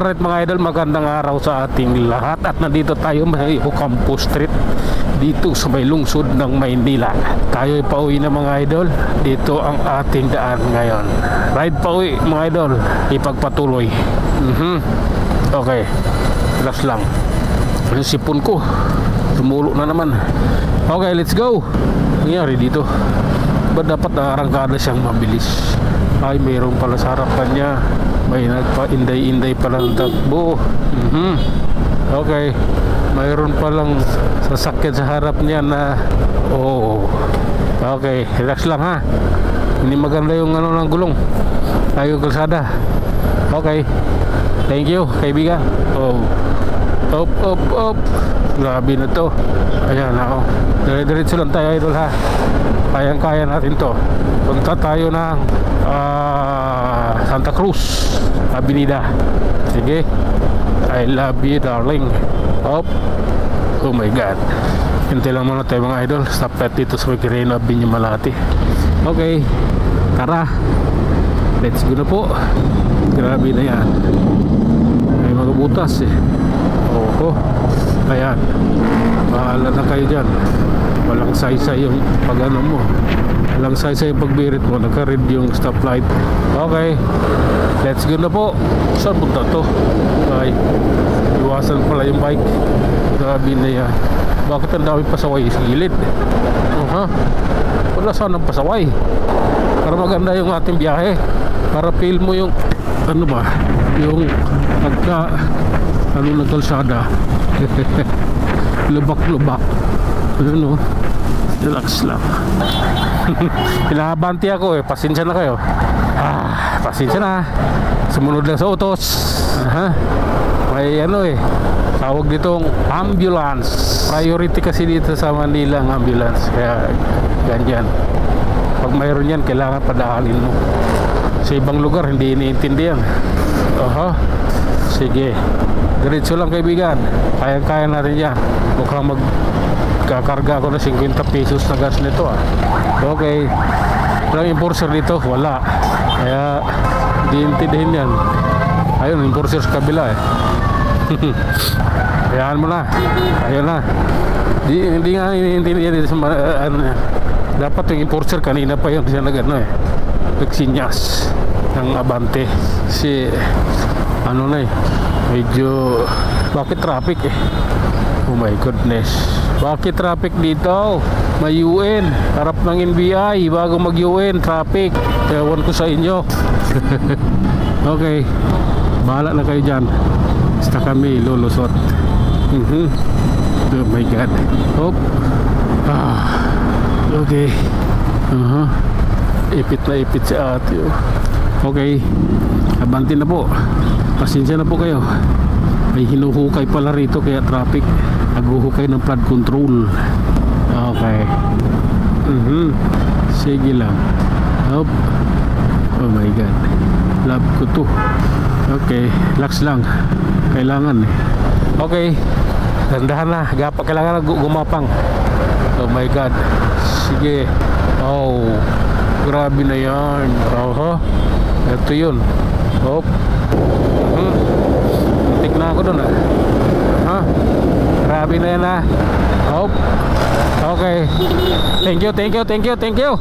Alright mga idol, magandang araw sa ating lahat. At nandito tayo may Ocampo Street, dito sa may lungsod ng Maynila. Tayo ay pauwi na mga idol. Dito ang ating daan ngayon. Ride pauwi mga idol, ipagpatuloy. Okay, relax lang. Yung sipon ko tumulo na naman. Okay, let's go. Nangyari dito, ba't dapat naarangkada siyang mabilis? Ay, mayroon pala sa harapan niya. May nagpa-inday-inday palang takbo. Okay, mayroon palang sasakyan sa harap niya na okay, relax lang ha. Hindi maganda yung ano ng gulong, ay yung kalsada. Okay, thank you kaibigan. Up. Grabe na to. Ayan ako. Dire-diretso lang tayo idol ha. Kayang-kaya natin to. Punta tayo ng Santa Cruz Avenida. Sige, I love you darling. Oh my god. Hintay lang muna tayo mga idol. Stop at dito sa Quirino Avenue Malati. Okay, tara, let's go na po. Grabe na yan. May mga butas eh. Ayan, bahala na kayo dyan. Walang saysay yung pag-ano mo, walang saysay yung pagbirit mo. Nagka-red yung stoplight. Okay, let's go na po. Saan punta to? Ay, iwasan pala yung bike. Grabe na yan. Bakit ang dami pasaway sa gilid? Wala sanang pasaway para maganda yung ating biyahe. Para feel mo yung ano ba, yung pagka ano ng kalsada. Lubak-lubak. Ano, relax lang. Pinahabanti ako eh. Pasensya na kayo. Pasensya na. Sumunod lang sa utos. May ano eh, tawag ditong ambulance. Priority kasi dito sa Manila ang ambulance. Kaya ganyan. Pag mayroon yan, kailangan padaanin mo. Sa ibang lugar hindi iniintindihan. Sige, diretso lang kaibigan. Kaya-kaya natin yan. Mukhang magkakarga ako na 50 pesos na gas nito Okay, walang enforcer dito, wala. Kaya di intindihin yan. Ayun, enforcer sa kabila eh. Hayaan mo na. Ayun na. Hindi nga iniintindihan dito sa dapat yung enforcer kanina pa yun siya nag-ano eh, nagsinyas ng abante. Si ano na eh, medyo bakit traffic eh. Oh my goodness, bakit traffic dito? May UN, harap ng NBI bago mag UN traffic. Ewan ko sa inyo. Okay, bahala na kayo dyan. Basta kami lulusot. Oh my god. Okay. Ipit na ipit si ate. Okay, abanti na po. Pasensya na po kayo. May hinuhukay pala rito kaya traffic. Naghuhukay ng flood control. Okay. Sige lang. Oh my god, love ko to. Okay, relax lang. Kailangan eh. Okay, dandahan na. Kailangan na gumapang. Oh my god. Sige. Grabe na yan. Ito yun. Tik na ako dun grabe na yan Okay, thank you.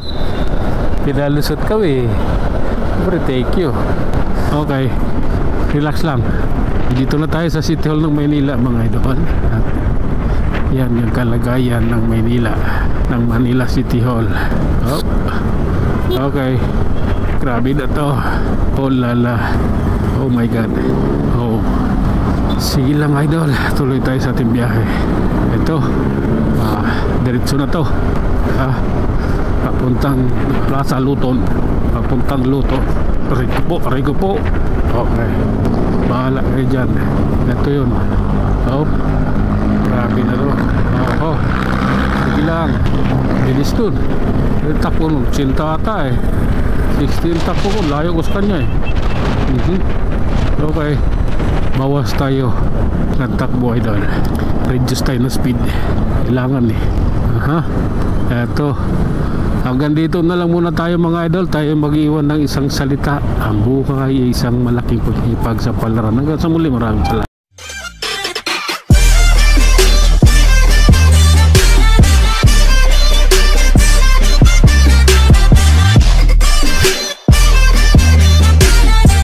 Pinalusot kami. Thank you. Okay, relax lang. Dito na tayo sa City Hall ng Maynila mga idol. At yan yung kalagayan ng Maynila, ng Manila City Hall. Okay, grabe na to. Lala. Oh my god. Sige lang idol, tuloy tayo sa ating biyahe. Ito, diretso na to. Papuntang Plaza Luton, papuntang Luto. Rigo po. Okay, bahala kayo dyan. Ito yun. Grabe na to. Sige lang. Bilis dun. Takbo nun, 10 ata eh. 16 takbo ko, layo ko sa kanya eh. Okay, bawas tayo ng takbo idol. Reduce tayo ng speed. Kailangan eh. Eto, Hanggang dito na lang muna tayo mga idol. Tayo mag-iwan ng isang salita. Ang buhay ay isang malaking paghipag sa palaran. Hanggang sa muli, maraming salamat.